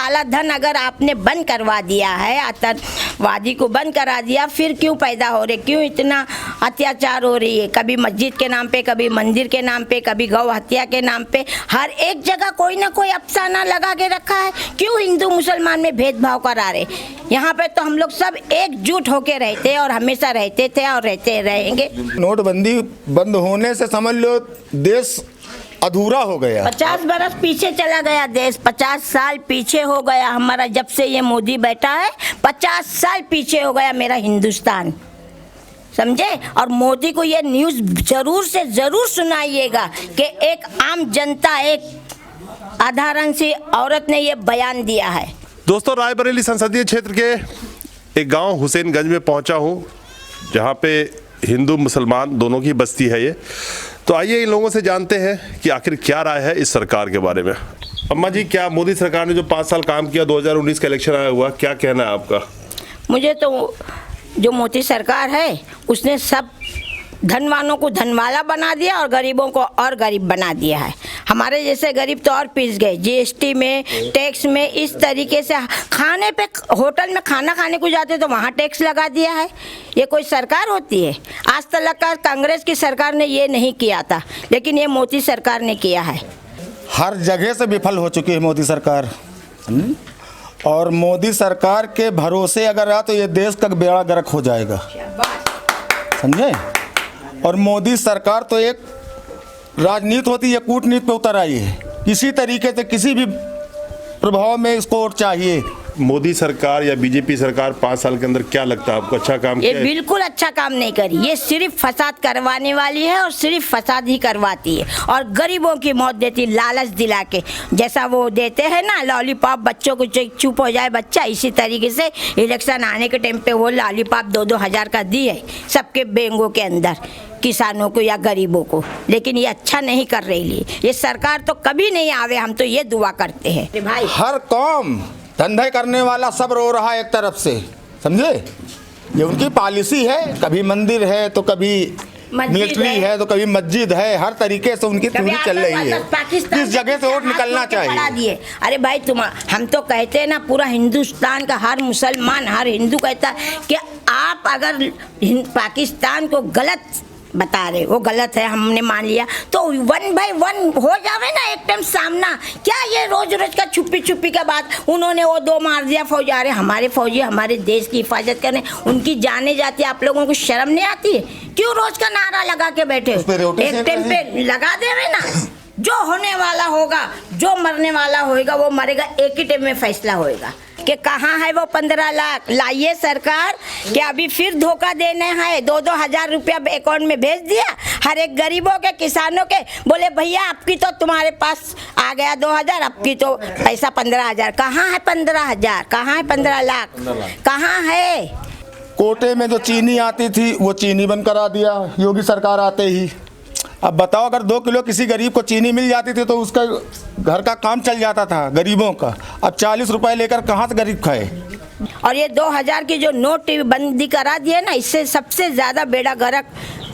काला धन अगर आपने बंद करवा दिया है, आतंकवादी को बंद करा दिया, फिर क्यों पैदा हो रहे, क्यों इतना अत्याचार हो रही है? कभी मस्जिद के नाम पे, कभी मंदिर के नाम पे, कभी गौ हत्या के नाम पे, हर एक जगह कोई ना कोई अफसाना लगा के रखा है। क्यों हिंदू मुसलमान में भेदभाव करा रहे? यहाँ पे तो हम लोग सब एकजुट होके रहते और हमेशा रहते थे और रहते रहेंगे। नोटबंदी बंद होने से समझ लो देश अधूरा हो गया। 50 बरस पीछे चला गया देश, 50 साल पीछे हो गया हमारा। जब से ये मोदी बैठा है 50 साल पीछे हो गया मेरा हिंदुस्तान, समझे? और मोदी को ये न्यूज़ जरूर से जरूर सुनाइएगा कि एक आम जनता, एक साधारण सी औरत ने ये बयान दिया है। दोस्तों, रायबरेली संसदीय क्षेत्र के एक गांव हुसैनगंज में पहुंचा हूं, जहां पे हिंदू मुसलमान दोनों की बस्ती है ये। तो आइए इन लोगों से जानते हैं कि आखिर क्या राय है इस सरकार के बारे में। अम्मा जी, क्या मोदी सरकार ने जो 5 साल काम किया, 2019 का इलेक्शन आया हुआ, क्या कहना है आपका? मुझे तो जो मोदी सरकार है उसने सब धनवानों को धनवाला बना दिया और गरीबों को और गरीब बना दिया है। हमारे जैसे गरीब तो और पिस गए, जीएसटी में, टैक्स में, इस तरीके से। खाने पे, होटल में खाना खाने को जाते तो वहाँ टैक्स लगा दिया है। ये कोई सरकार होती है? आज तक का कांग्रेस की सरकार ने ये नहीं किया था, लेकिन ये मोदी सरकार ने किया है। हर जगह से विफल हो चुकी है मोदी सरकार। और मोदी सरकार के भरोसे अगर रहा तो ये देश का बेड़ा गर्क हो जाएगा, समझे? और मोदी सरकार तो एक राजनीति होती है, कूटनीति पे उतर आई है। किसी तरीके से किसी भी प्रभाव में इसको चाहिए। मोदी सरकार या बीजेपी सरकार 5 साल के अंदर क्या लगता है आपको अच्छा काम किया? ये बिल्कुल अच्छा काम नहीं करी। ये सिर्फ फसाद करवाने वाली है और सिर्फ फसाद ही करवाती है और गरीबों की मौत देती, लालच दिला के। जैसा वो देते हैं ना लॉलीपॉप, बच्चों को चुप हो जाए बच्चा, इसी तरीके से इलेक्शन आने के टाइम पे वो लॉलीपॉप 2-2 हज़ार का दी है सबके बैंकों के अंदर, किसानों को या गरीबों को। लेकिन ये अच्छा नहीं कर रही। ये सरकार तो कभी नहीं आवे, हम तो ये दुआ करते हैं भाई। हर कौम धंधे करने वाला सब रो रहा है एक तरफ से, समझे? ये उनकी पॉलिसी है। कभी मंदिर है तो कभी मिलिट्री है तो कभी मस्जिद है। हर तरीके से उनकी पूरी चल रही है। किस जगह से वोट निकलना चाहिए? अरे भाई, हम तो कहते हैं ना, पूरा हिंदुस्तान का हर मुसलमान, हर हिंदू कहता है कि आप अगर पाकिस्तान को गलत बता रहे, वो गलत है, हमने मान लिया, तो 1 by 1 हो जावे ना एक टाइम सामना। क्या ये रोज रोज का छुपी छुपी का बात? उन्होंने वो 2 मार दिया फौजी। अरे हमारे फौजी हमारे देश की हिफाजत करने, उनकी जाने जाती है। आप लोगों को शर्म नहीं आती है? क्यों रोज का नारा लगा के बैठे? एक टाइम पे लगा देवे ना, जो होने वाला होगा, जो मरने वाला होगा वो मरेगा, एक ही टाइम में फैसला होएगा कि कहाँ है वो 15 लाख। लाइए सरकार कि अभी फिर धोखा देना है। 2-2 हज़ार रुपया अकाउंट में भेज दिया हर एक गरीबों के, किसानों के। बोले भैया आपकी तो तुम्हारे पास आ गया 2 हज़ार, आपकी तो पैसा 15 हज़ार। कहाँ है 15 हज़ार? कहाँ है 15 लाख? कहाँ है? कोटे में जो चीनी आती थी वो चीनी बंद करा दिया योगी सरकार आते ही। अब बताओ, अगर 2 किलो किसी गरीब को चीनी मिल जाती थी तो उसका घर का काम चल जाता था गरीबों का। अब 40 रुपए लेकर कहाँ से गरीब खाए? और ये 2000 की जो नोट बंदी करा दिए ना, इससे सबसे ज़्यादा बेड़ा गर्क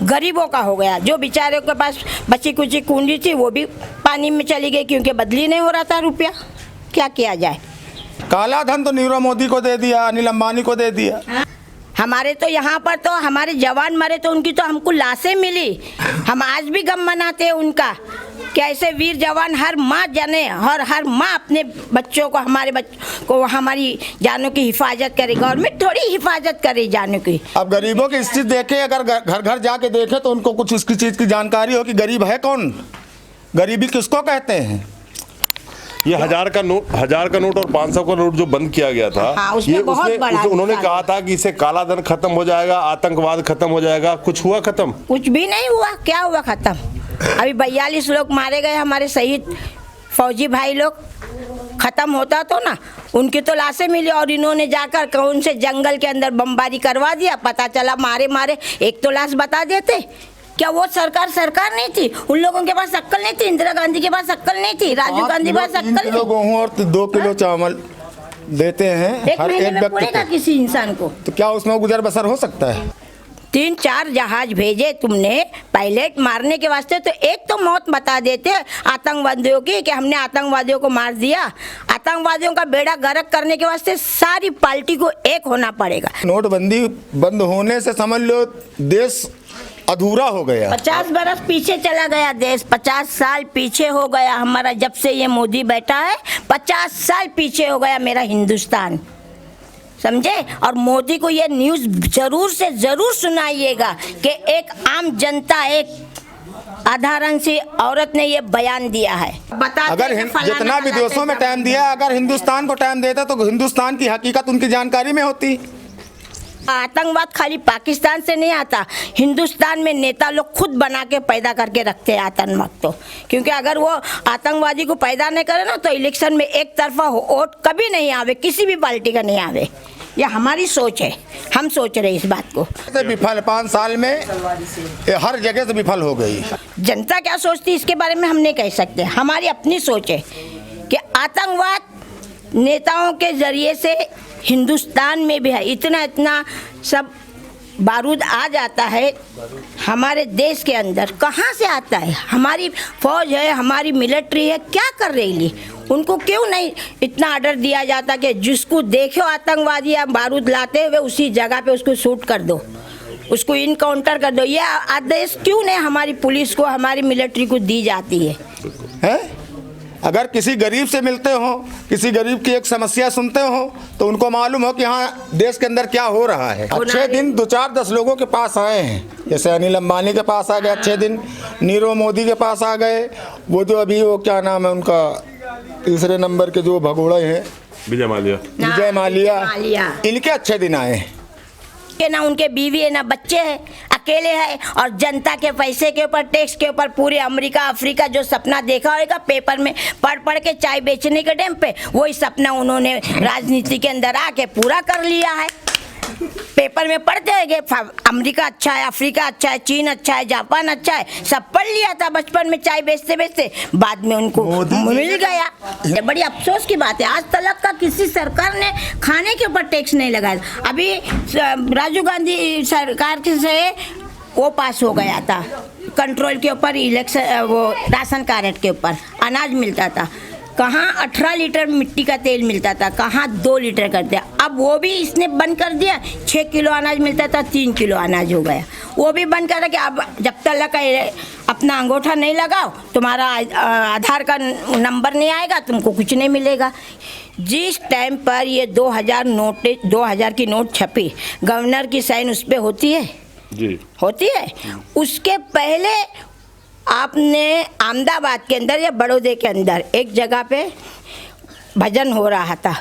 गरीबों का हो गया। जो बेचारे के पास बची कुची कुंजी थी वो भी पानी में चली गई, क्योंकि बदली नहीं हो रहा था रुपया। क्या किया जाए? काला धन तो नीरव मोदी को दे दिया, अनिल अंबानी को दे दिया। हमारे तो यहाँ पर तो हमारे जवान मरे तो उनकी तो हमको लाशें मिली। हम आज भी गम मनाते हैं उनका कि ऐसे वीर जवान हर माँ जाने और हर माँ अपने बच्चों को, हमारे बच्चों को, हमारी जानों की हिफाजत करे। गवर्नमेंट थोड़ी हिफाजत करे जानों की। अब गरीबों की स्थिति देखे, अगर घर घर जाके देखे तो उनको कुछ इसकी चीज़ की जानकारी हो कि गरीब है कौन, गरीबी किसको कहते हैं। ये 1000 का नोट और 500 का नोट जो बंद किया गया था, हाँ, ये उन्होंने कहा था कि इससे काला धन खत्म हो जाएगा, आतंकवाद खत्म हो जाएगा। कुछ हुआ खत्म? कुछ भी नहीं हुआ। क्या हुआ खत्म? अभी 42 लोग मारे गए हमारे शहीद फौजी भाई लोग। खत्म होता तो ना, उनकी तो लाशें मिली और इन्होंने जाकर कौन से जंगल के अंदर बमबारी करवा दिया। पता चला मारे एक तो लाश बता देते। क्या वो सरकार नहीं थी? उन लोगों के पास अक्ल नहीं थी? इंदिरा गांधी के पास अक्ल नहीं थी? राजीव गांधी के पास अक्ल नहीं? 3 किलो गेहूं और 2 किलो चावल देते हैं एक महीने में पुरेगा किसी इंसान को? तो क्या उसमें गुजर बसर हो सकता है? 3-4 जहाज भेजे तुमने पायलट मारने के वास्ते, तो एक तो मौत बता देते आतंकवादियों की कि हमने आतंकवादियों को मार दिया। आतंकवादियों का बेड़ा गर्क करने के वास्ते सारी पार्टी को एक होना पड़ेगा। नोटबंदी बंद होने से समझ लो देश अधूरा हो गया। 50 बरस पीछे चला गया देश, 50 साल पीछे हो गया हमारा। जब से ये मोदी बैठा है 50 साल पीछे हो गया मेरा हिंदुस्तान, समझे। और मोदी को ये न्यूज़ जरूर से जरूर सुनाइएगा कि एक आम जनता, एक साधारण सी औरत ने ये बयान दिया है। बता अगर जितना विदेशों में टाइम दिया, अगर हिंदुस्तान को टाइम देता तो हिंदुस्तान की हकीकत उनकी जानकारी में होती। आतंकवाद खाली पाकिस्तान से नहीं आता, हिंदुस्तान में नेता लोग खुद बना के पैदा करके रखते हैं आतंकवाद तो। क्योंकि अगर वो आतंकवादी को पैदा नहीं करे ना तो इलेक्शन में एक तरफा वोट कभी नहीं आवे, किसी भी पार्टी का नहीं आवे। यह हमारी सोच है, हम सोच रहे इस बात को। विफल 5 साल में हर जगह से विफल हो गई। जनता क्या सोचती इसके बारे में हम नहीं कह सकते, हमारी अपनी सोच है कि आतंकवाद नेताओं के जरिए से हिंदुस्तान में भी है। इतना सब बारूद आ जाता है हमारे देश के अंदर, कहाँ से आता है? हमारी फौज है, हमारी मिलिट्री है, क्या कर रही है? उनको क्यों नहीं इतना ऑर्डर दिया जाता कि जिसको देखो आतंकवादी या बारूद लाते हुए उसी जगह पे उसको शूट कर दो, उसको इनकाउंटर कर दो? ये आदेश क्यों नहीं हमारी पुलिस को, हमारी मिलिट्री को दी जाती है? अगर किसी गरीब से मिलते हो, किसी गरीब की एक समस्या सुनते हो तो उनको मालूम हो कि हाँ देश के अंदर क्या हो रहा है। अच्छे दिन 2-4-10 लोगों के पास आए हैं, जैसे अनिल अंबानी के पास आ गए अच्छे दिन, नीरव मोदी के पास आ गए, वो जो अभी वो क्या नाम है उनका तीसरे नंबर के जो भगोड़े हैं, विजय माल्या, इनके अच्छे दिन आए हैं। कि ना उनके बीवी है ना बच्चे हैं, अकेले हैं, और जनता के पैसे के ऊपर, टैक्स के ऊपर पूरे अमेरिका अफ्रीका जो सपना देखा होगा पेपर में पढ़ के चाय बेचने के टाइम पे, वही सपना उन्होंने राजनीति के अंदर आके पूरा कर लिया है। पेपर में पढ़ते हैं कि अमेरिका अच्छा है, अफ्रीका अच्छा है, चीन अच्छा है, जापान अच्छा है, सब पढ़ लिया था बचपन में चाय बेचते बेचते, बाद में उनको मिल गया। ये बड़ी अफसोस की बात है, आज तक का किसी सरकार ने खाने के ऊपर टैक्स नहीं लगाया। अभी राजीव गांधी सरकार से वो पास हो गया था कंट्रोल के ऊपर, इलेक्शन वो राशन कार्ड के ऊपर अनाज मिलता था, कहाँ 18 लीटर मिट्टी का तेल मिलता था, कहाँ 2 लीटर कर दिया। अब वो भी इसने बंद कर दिया, 6 किलो अनाज मिलता था 3 किलो अनाज हो गया, वो भी बंद कर दिया। अब जब तक अपना अंगूठा नहीं लगाओ तुम्हारा आधार का नंबर नहीं आएगा, तुमको कुछ नहीं मिलेगा। जिस टाइम पर ये 2000 की नोट छपी, गवर्नर की साइन उस पर होती है जी, होती है। उसके पहले आपने अहमदाबाद के अंदर या बड़ौदे के अंदर एक जगह पे भजन हो रहा था,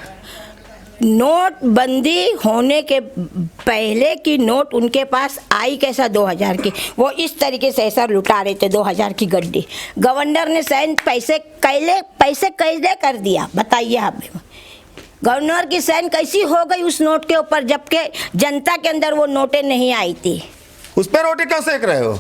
नोटबंदी होने के पहले की नोट उनके पास आई कैसा 2000 की, वो इस तरीके से ऐसा लुटा रहे थे 2000 की गड्डी। गवर्नर ने साइन पैसे कैले कर दिया, बताइए आप। गवर्नर की साइन कैसी हो गई उस नोट के ऊपर, जबकि जनता के अंदर वो नोटें नहीं आई थी। उस पर रोटी क्यों सेक रहे हो?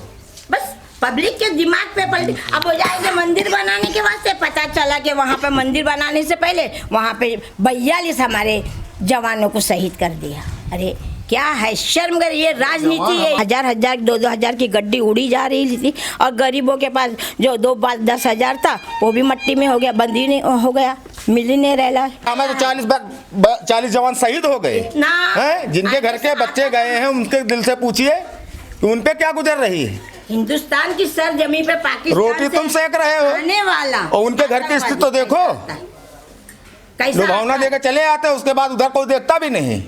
बस पब्लिक के दिमाग पे पलटी। अब हो जाएगा मंदिर बनाने के वास्ते, पता चला कि वहाँ पे मंदिर बनाने से पहले वहाँ पे 42 हमारे जवानों को शहीद कर दिया। अरे क्या है, शर्म कर, ये राजनीति है। 1000 2-2000 की गड्डी उड़ी जा रही थी, और गरीबों के पास जो 2-10 था वो भी मट्टी में हो गया, बंदी नहीं हो गया, मिल ही नहीं रहा। हमें तो 40 जवान शहीद हो गए हैं, जिनके घर के बच्चे गए हैं उनके दिल से पूछिए कि उन पे क्या गुजर रही है। हिंदुस्तान की सर जमीन पे पाकिस्तान रोटी तुम सेक रहे हो, आने वाला, और उनके घर की स्थिति तो देखो, लुभावना देकर चले आते हैं, उसके बाद उधर कोई देखता भी नहीं।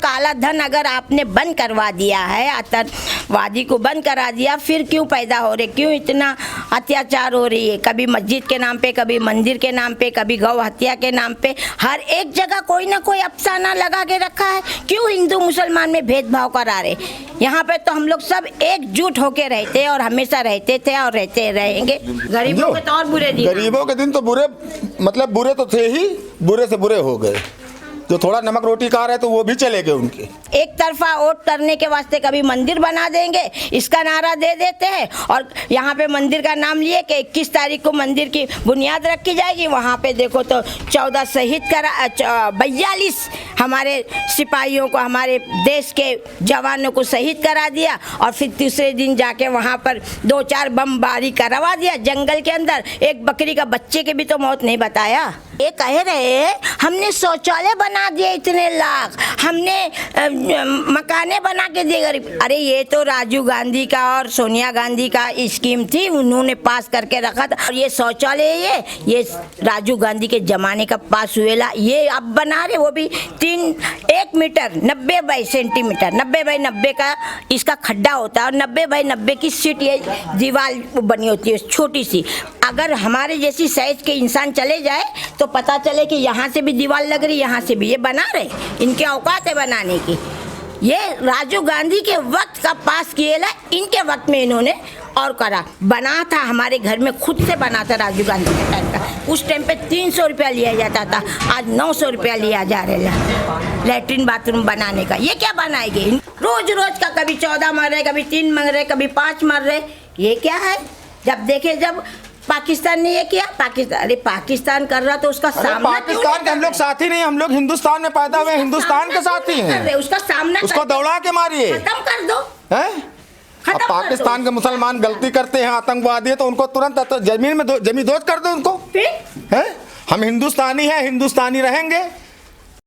काला धन अगर आपने बंद करवा दिया है, आतंकवादी को बंद करा दिया, फिर क्यों पैदा हो रहे, क्यों इतना अत्याचार हो रही है? कभी मस्जिद के नाम पे, कभी मंदिर के नाम पे, कभी गौ हत्या के नाम पे, हर एक जगह कोई ना कोई अफसाना लगा के रखा है। क्यों हिंदू मुसलमान में भेदभाव करा रहे? यहाँ पे तो हम लोग सब एकजुट होके रहते और हमेशा रहते थे और रहते रहेंगे। गरीबों के तो और बुरे दिन, गरीबों के दिन तो बुरे, मतलब बुरे तो थे ही, बुरे से बुरे हो गए। जो थोड़ा नमक रोटी खा रहे तो वो भी चले गए उनके। एक तरफा वोट करने के वास्ते कभी मंदिर बना देंगे इसका नारा दे देते हैं, और यहाँ पे मंदिर का नाम लिए कि 21 तारीख को मंदिर की बुनियाद रखी जाएगी। वहाँ पे देखो तो 14 शहीद करा, 42 हमारे सिपाहियों को, हमारे देश के जवानों को शहीद करा दिया, और फिर तीसरे दिन जाके वहाँ पर 2-4 बमबारी करवा दिया जंगल के अंदर। एक बकरी का बच्चे के भी तो मौत नहीं बताया। ये कह रहे हमने शौचालय बना दिए इतने लाख, हमने मकाने बना के दिए गरीब। अरे ये तो राजीव गांधी का और सोनिया गांधी का स्कीम थी, उन्होंने पास करके रखा था। और ये शौचालय ये राजीव गांधी के जमाने का पास हुएला, ये अब बना रहे, वो भी 1 मीटर 90 बाई सेंटीमीटर 90 बाई 90 का इसका खड्डा होता है, और 90 बाई 90 की सीट ये दीवार बनी होती है छोटी सी। अगर हमारे जैसी साइज के इंसान चले जाए तो पता चले कि यहाँ से भी दीवार लग रही, यहाँ से भी। ये बना रहे, इनके औकात है बनाने की। ये राजीव गांधी के वक्त का पास किएला, इनके वक्त में इन्होंने और करा। बना था हमारे घर में, खुद से बना था राजीव गांधी के टाइम का। उस टाइम पे 300 रुपया लिया जाता था, आज 900 रुपया लिया जा रहा है लैट्रिन बाथरूम बनाने का। ये क्या बनाएंगे? रोज रोज का कभी 14 मर रहे, कभी 3 मर रहे, कभी 5 मर रहे। ये क्या है? जब पाकिस्तान ने ये किया, पाकिस्तान कर रहा तो उसका सामना, पाकिस्तान के हम लोग साथी नहीं, हम लोग हिंदुस्तान में पैदा हुए, हिंदुस्तान के साथी हैं। उसका सामना, उसको दौड़ा के मारिए, खत्म कर दो। हैं? अब पाकिस्तान के मुसलमान गलती करते हैं, आतंकवादी है, तो उनको तुरंत जमीन दोज कर दो उनको। हैं? हम हिंदुस्तानी हैं, हिंदुस्तानी रहेंगे।